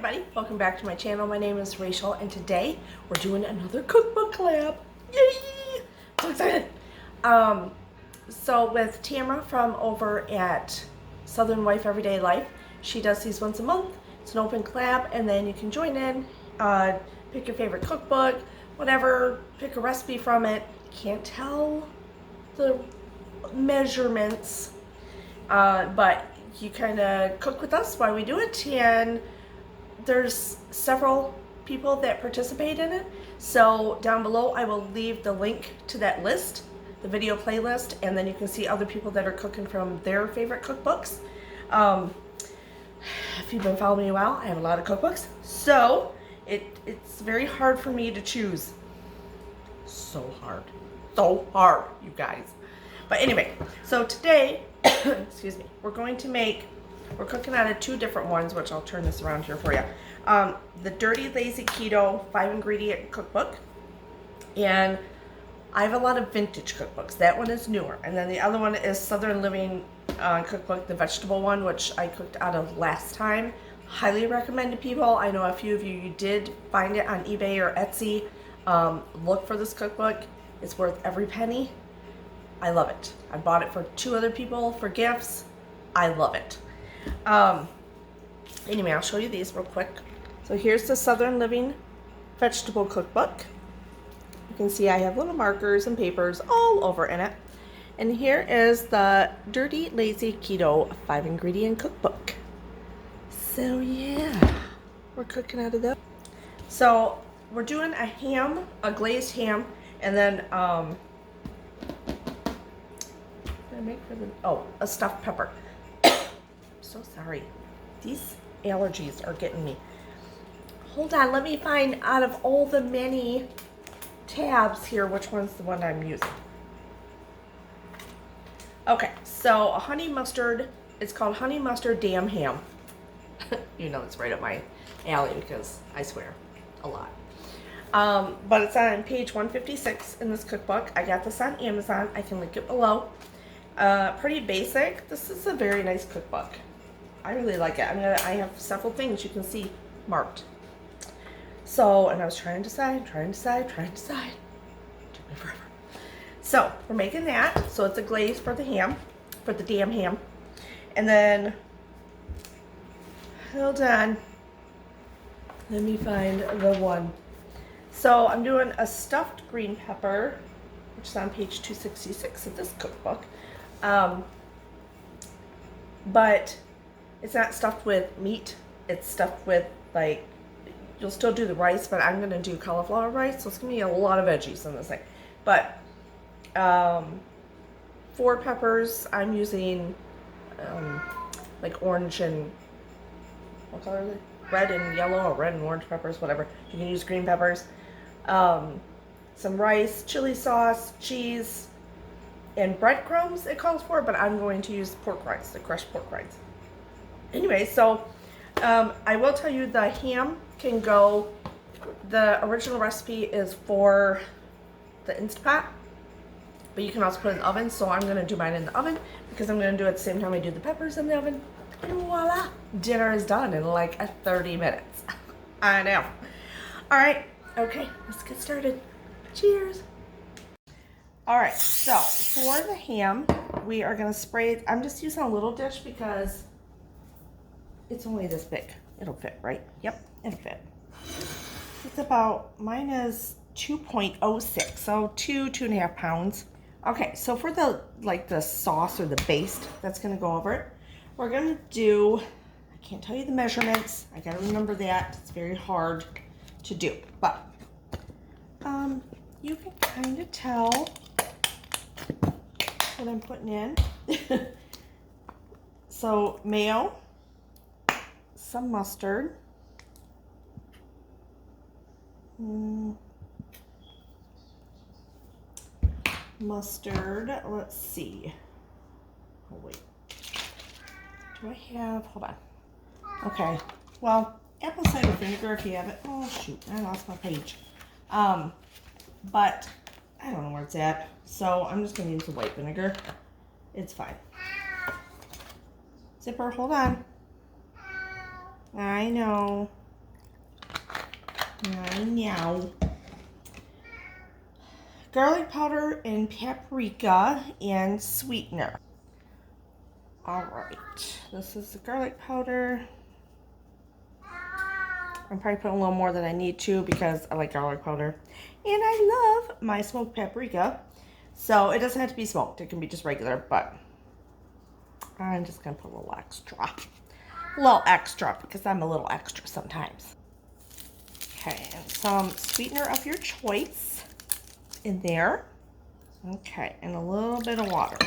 everybody, welcome back to my channel. My name is Rachel and today we're doing another cookbook collab. Yay! So excited. So with Tamara from over at Southern Wife Everyday Life, she does these once a month. It's an open collab and then you can join in, pick your favorite cookbook, whatever, pick a recipe from it. Can't tell the measurements, but you kind of cook with us while we do it, and there's several people that participate in it. So down below I will leave the link to that list, the video playlist, and then you can see other people that are cooking from their favorite cookbooks. If you've been following me a while, I have a lot of cookbooks, so it's very hard for me to choose. So hard, you guys. But anyway, so today excuse me, we're cooking out of two different ones, which I'll turn this around here for you. The Dirty Lazy Keto 5-ingredient cookbook, and I have a lot of vintage cookbooks. That one is newer, and then the other one is Southern Living cookbook, the vegetable one, which I cooked out of last time. Highly recommend to people. I know a few of you did find it on eBay or Etsy. Look for this cookbook. It's worth every penny. I love it. I bought it for 2 other people for gifts. I love it. Anyway, I'll show you these real quick. So here's the Southern Living vegetable cookbook. You can see I have little markers and papers all over in it. And here is the Dirty Lazy Keto 5-ingredient cookbook. So yeah, we're cooking out of that. So we're doing a ham, a glazed ham, and then a stuffed pepper. So sorry, these allergies are getting me. Hold on, let me find out of all the many tabs here which one's the one I'm using. Okay, so a honey mustard, it's called honey mustard damn ham. You know it's right up my alley because I swear a lot. But it's on page 156 in this cookbook. I got this on Amazon. I can link it below. Pretty basic. This is a very nice cookbook. I really like it. I have several things you can see marked. So, and I was trying to decide. Took me forever. So, we're making that. So, it's a glaze for the ham, for the damn ham. And then, hold on. Let me find the one. So, I'm doing a stuffed green pepper, which is on page 266 of this cookbook. But it's not stuffed with meat. It's stuffed with, like, you'll still do the rice, but I'm going to do cauliflower rice, so it's going to be a lot of veggies in this thing. But 4 peppers, I'm using like orange and, what color are they? Red and yellow, or red and orange peppers, whatever. You can use green peppers. Some rice, chili sauce, cheese, and breadcrumbs it calls for, but I'm going to use pork rinds, the crushed pork rinds. Anyway, so I will tell you the ham can go, the original recipe is for the Instapot, but you can also put it in the oven, so I'm going to do mine in the oven because I'm going to do it at the same time I do the peppers in the oven, and voila, dinner is done in like 30 minutes. I know. Alright, okay, let's get started. Cheers! Alright, so for the ham, we are going to spray it. I'm just using a little dish because it's only this big. It'll fit, right? Yep, it'll fit. It's about, mine is 2.06, so 2.5 pounds. Okay, so for the, like the sauce or the baste that's going to go over it, we're going to do, I can't tell you the measurements. I got to remember that. It's very hard to do, but you can kind of tell what I'm putting in. So mayo, some mustard, let's see, oh wait, do I have, hold on, okay, well, apple cider vinegar if you have it. Oh shoot, I lost my page. But I don't know where it's at, so I'm just going to use the white vinegar. It's fine. Zipper, hold on. I know. I know. Garlic powder and paprika and sweetener. All right, this is the garlic powder. I'm probably putting a little more than I need to because I like garlic powder. And I love my smoked paprika. So it doesn't have to be smoked. It can be just regular, but I'm just going to put a little extra. A little extra because I'm a little extra sometimes. Okay, and some sweetener of your choice in there. Okay, and a little bit of water.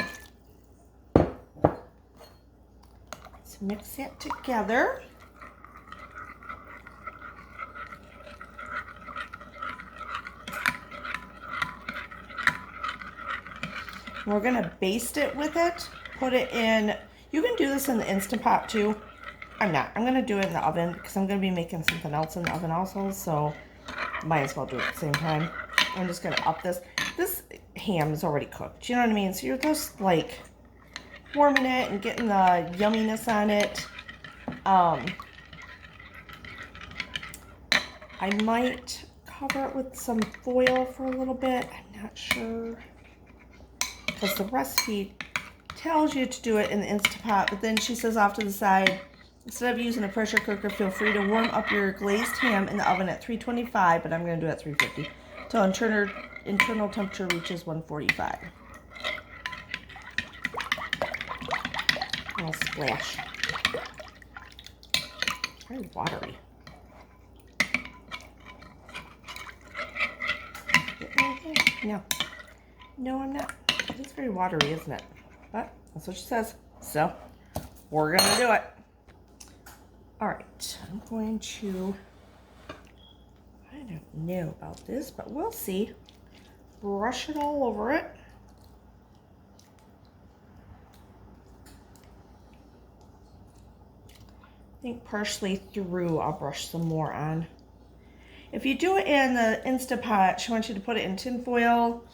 Let's mix it together. We're gonna baste it with it. Put it in, you can do this in the Instant Pot too. I'm not, I'm gonna do it in the oven because I'm gonna be making something else in the oven also, so might as well do it at the same time. I'm just gonna up this. This ham is already cooked, you know what I mean? So you're just like warming it and getting the yumminess on it. I might cover it with some foil for a little bit. I'm not sure. Because the recipe tells you to do it in the Instant Pot, but then she says off to the side, instead of using a pressure cooker, feel free to warm up your glazed ham in the oven at 325, but I'm going to do it at 350, till internal temperature reaches 145. A little splash. Very watery. No. No, I'm not. It's very watery, isn't it? But that's what she says. So we're gonna do it. All right, I'm going to, I don't know about this, but we'll see. Brush it all over it. I think partially through, I'll brush some more on. If you do it in the Instant Pot, she wants you to put it in tin foil.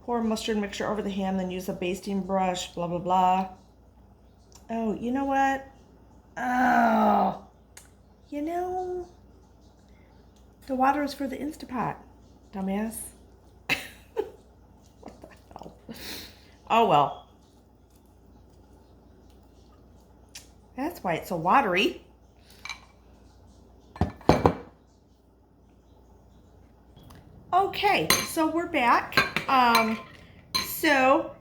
Pour mustard mixture over the ham, then use a basting brush, blah, blah, blah. Oh, you know what? Oh, you know, the water is for the Instant Pot, dumbass. What the hell? Oh, well. That's why it's so watery. Okay, so we're back. So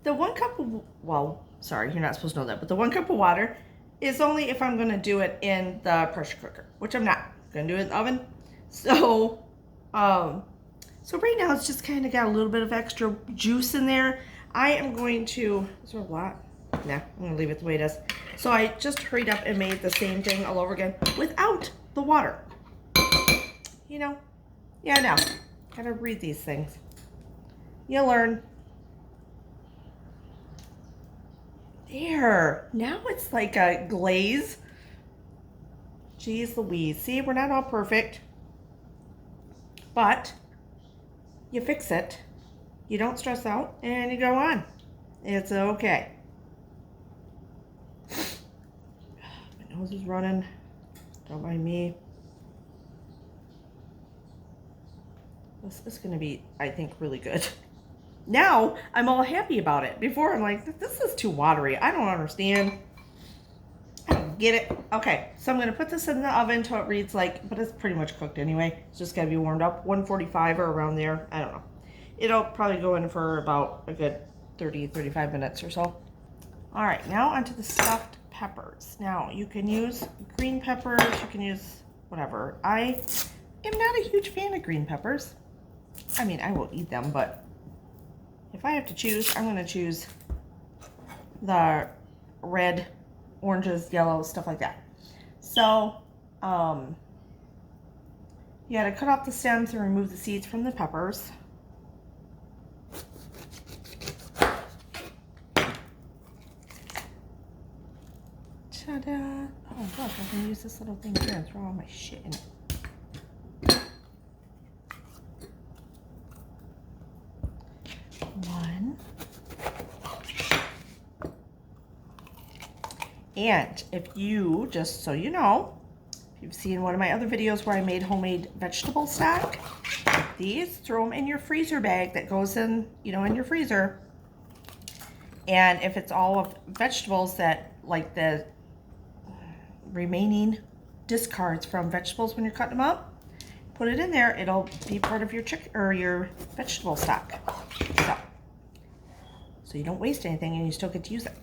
the 1 cup of, well, sorry, you're not supposed to know that, but the 1 cup of water is only if I'm gonna do it in the pressure cooker, which I'm not. I'm gonna do it in the oven. So, so right now it's just kind of got a little bit of extra juice in there. I am going to, is there a lot? Nah, I'm gonna leave it the way it is. So I just hurried up and made the same thing all over again without the water. You know, yeah, I know. Gotta read these things. You learn. There. Now it's like a glaze. Jeez Louise. See, we're not all perfect. But you fix it. You don't stress out and you go on. It's okay. My nose is running. Don't mind me. This is going to be, I think, really good. Now, I'm all happy about it. Before, I'm like, this is too watery. I don't understand. I don't get it. Okay, so I'm going to put this in the oven until it reads like, but it's pretty much cooked anyway. It's just got to be warmed up. 145 or around there. I don't know. It'll probably go in for about a good 30, 35 minutes or so. All right, now onto the stuffed peppers. Now, you can use green peppers. You can use whatever. I am not a huge fan of green peppers. I mean, I will eat them, but if I have to choose, I'm going to choose the red, oranges, yellows, stuff like that. So, you got to cut off the stems and remove the seeds from the peppers. Ta-da! Oh, look, I can use this little thing here and throw all my shit in it. One. And if you, just so you know, You've seen one of my other videos where I made homemade vegetable stock. These, throw them in your freezer bag that goes in, you know, in your freezer. And if it's all of vegetables that, like the remaining discards from vegetables when you're cutting them up, put it in there. It'll be part of your chicken or your vegetable stock. So you don't waste anything and you still get to use it.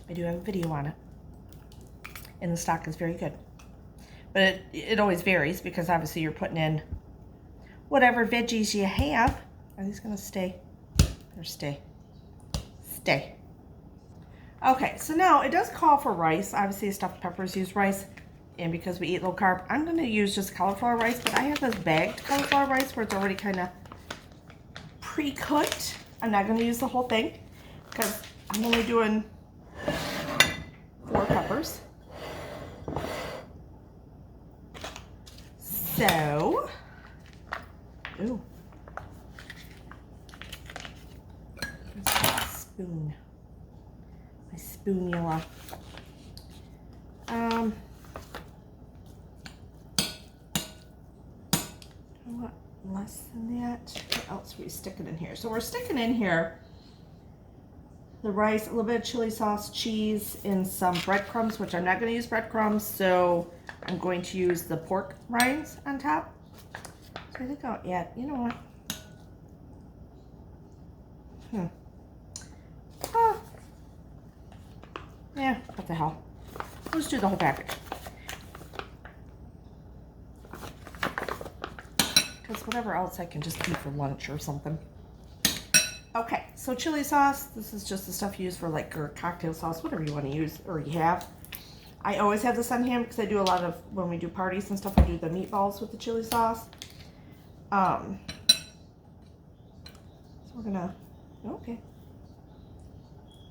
I do have a video on it. And the stock is very good. But it always varies because obviously you're putting in whatever veggies you have. Are these gonna stay? Or stay? Stay. Okay, so now it does call for rice. Obviously stuffed peppers use rice. And because we eat low carb, I'm gonna use just cauliflower rice, but I have this bagged cauliflower rice where it's already kind of pre-cooked. I'm not gonna use the whole thing because I'm only doing 4 peppers. So, ooh, my spoon, my spoonula. What, less than that? What else are we sticking in here? So we're sticking in here the rice, a little bit of chili sauce, cheese, and some breadcrumbs, which I'm not going to use breadcrumbs, so I'm going to use the pork rinds on top. So I think I'll add, you know what? Oh. Yeah, what the hell. Let's do the whole package. Because whatever else I can just eat for lunch or something. Okay, so chili sauce, this is just the stuff you use for like your cocktail sauce, whatever you want to use or you have. I always have this on hand because I do a lot of, when we do parties and stuff, I do the meatballs with the chili sauce. So we're gonna, okay.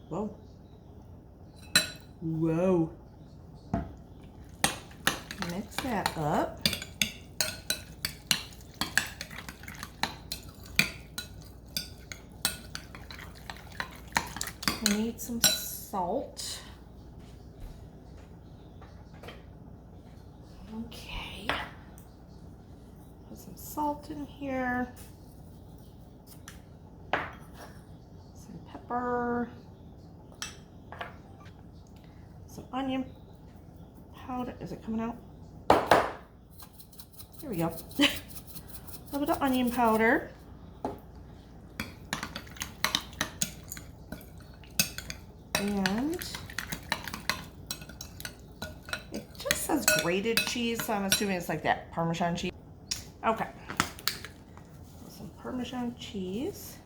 Whoa. Whoa. Mix that up. We need some salt. Okay. Put some salt in here. Some pepper. Some onion powder. Is it coming out? There we go. A little bit of onion powder. And it just says grated cheese, so I'm assuming it's like that Parmesan cheese. Okay. Some Parmesan cheese.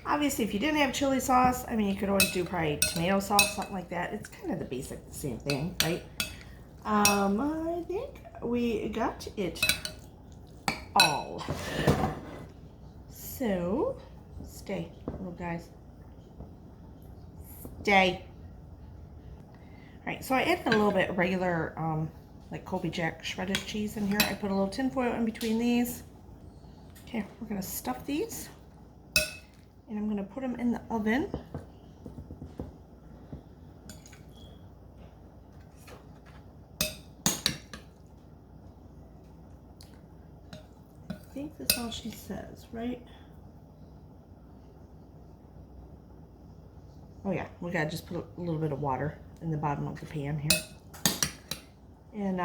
Obviously, if you didn't have chili sauce, I mean, you could always do probably tomato sauce, something like that. It's kind of the basic, same thing, right? I think we got it all. So, stay, little guys. Stay. All right, so I added a little bit of regular, like Colby Jack shredded cheese in here. I put a little tin foil in between these. Okay, we're gonna stuff these. And I'm gonna put them in the oven. I think that's all she says, right? Oh yeah, we gotta just put a little bit of water in the bottom of the pan here. And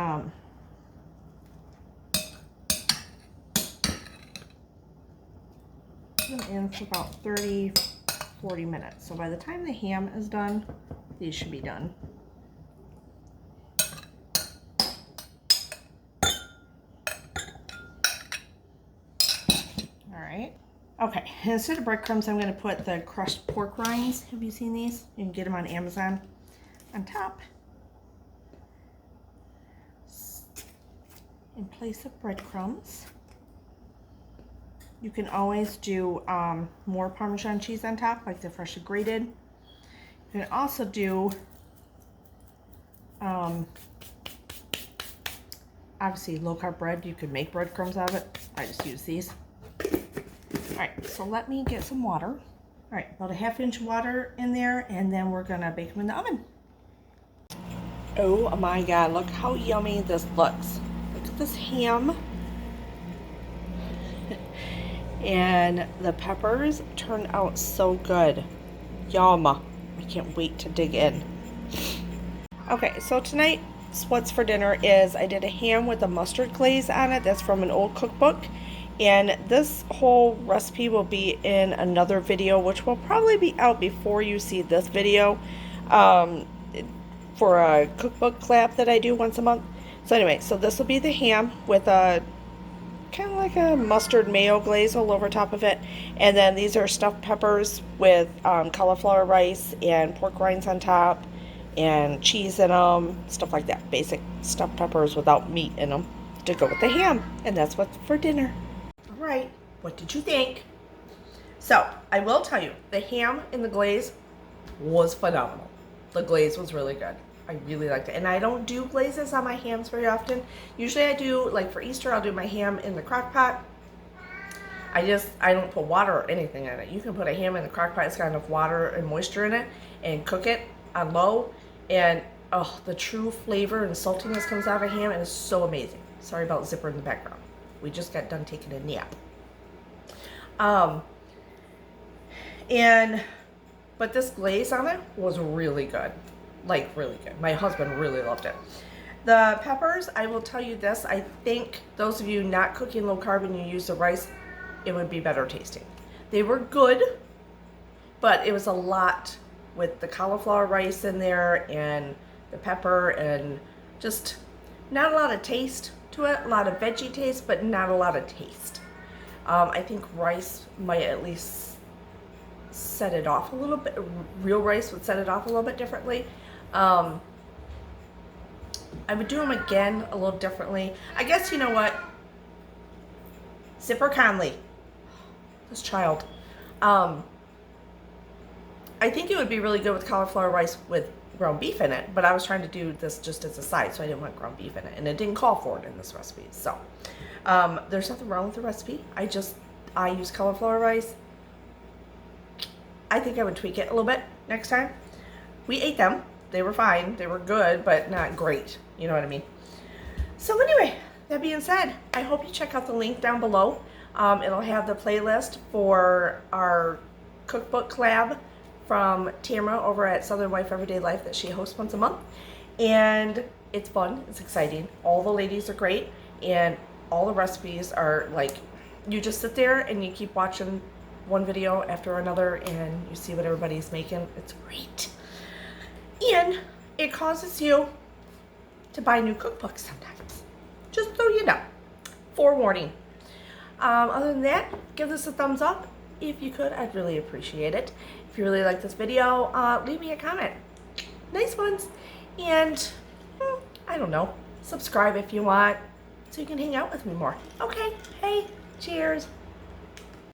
put them in for about 30-40 minutes. So by the time the ham is done, these should be done. All right. Okay, and instead of breadcrumbs, I'm going to put the crushed pork rinds. Have you seen these? You can get them on Amazon. On top, in place of breadcrumbs. You can always do more Parmesan cheese on top, like the freshly grated. You can also do obviously low-carb bread. You could make breadcrumbs out of it. I just use these. All right, so let me get some water. All right, about a 1/2 inch water in there, and then we're gonna bake them in the oven. Oh my God, look how yummy this looks. Look at this ham. And the peppers turned out so good. Yum. I can't wait to dig in. Okay, so tonight's what's for dinner is I did a ham with a mustard glaze on it. That's from an old cookbook. And this whole recipe will be in another video, which will probably be out before you see this video, for a cookbook collab that I do once a month. So anyway, so this will be the ham with a kind of like a mustard mayo glaze all over top of it. And then these are stuffed peppers with cauliflower rice and pork rinds on top and cheese in them, stuff like that. Basic stuffed peppers without meat in them to go with the ham. And that's what's for dinner. All right, what did you think? So I will tell you, the ham in the glaze was phenomenal. The glaze was really good. I really liked it. And I don't do glazes on my hams very often. Usually I do, like for Easter, I'll do my ham in the crock pot. I don't put water or anything in it. You can put a ham in the crock pot. It's got enough water and moisture in it and cook it on low. And oh, the true flavor and saltiness comes out of a ham and it's so amazing. Sorry about Zipper in the background. We just got done taking a nap. But this glaze on it was really good. Like really good. My husband really loved it. The peppers, I will tell you this, I think those of you not cooking low carb and you use the rice, it would be better tasting. They were good, but it was a lot with the cauliflower rice in there and the pepper and just not a lot of taste to it. A lot of veggie taste, but not a lot of taste. I think rice might at least set it off a little bit. Real rice would set it off a little bit differently. I would do them again a little differently. I guess, you know what? Zipper Conley, this child. I think it would be really good with cauliflower rice with ground beef in it, but I was trying to do this just as a side, so I didn't want ground beef in it, and it didn't call for it in this recipe. So there's nothing wrong with the recipe. I use cauliflower rice. I think I would tweak it a little bit next time. We ate them. They were fine. They were good, but not great. You know what I mean? So anyway, that being said, I hope you check out the link down below. It'll have the playlist for our cookbook collab from Tamara over at Southern Wife Everyday Life that she hosts once a month. And it's fun. It's exciting. All the ladies are great. And all the recipes are like, you just sit there and you keep watching one video after another and you see what everybody's making. It's great. And it causes you to buy new cookbooks sometimes. Just so you know. Forewarning. Other than that, give this a thumbs up. If you could, I'd really appreciate it. If you really like this video, leave me a comment. Nice ones. And, I don't know, subscribe if you want so you can hang out with me more. Okay, hey, cheers.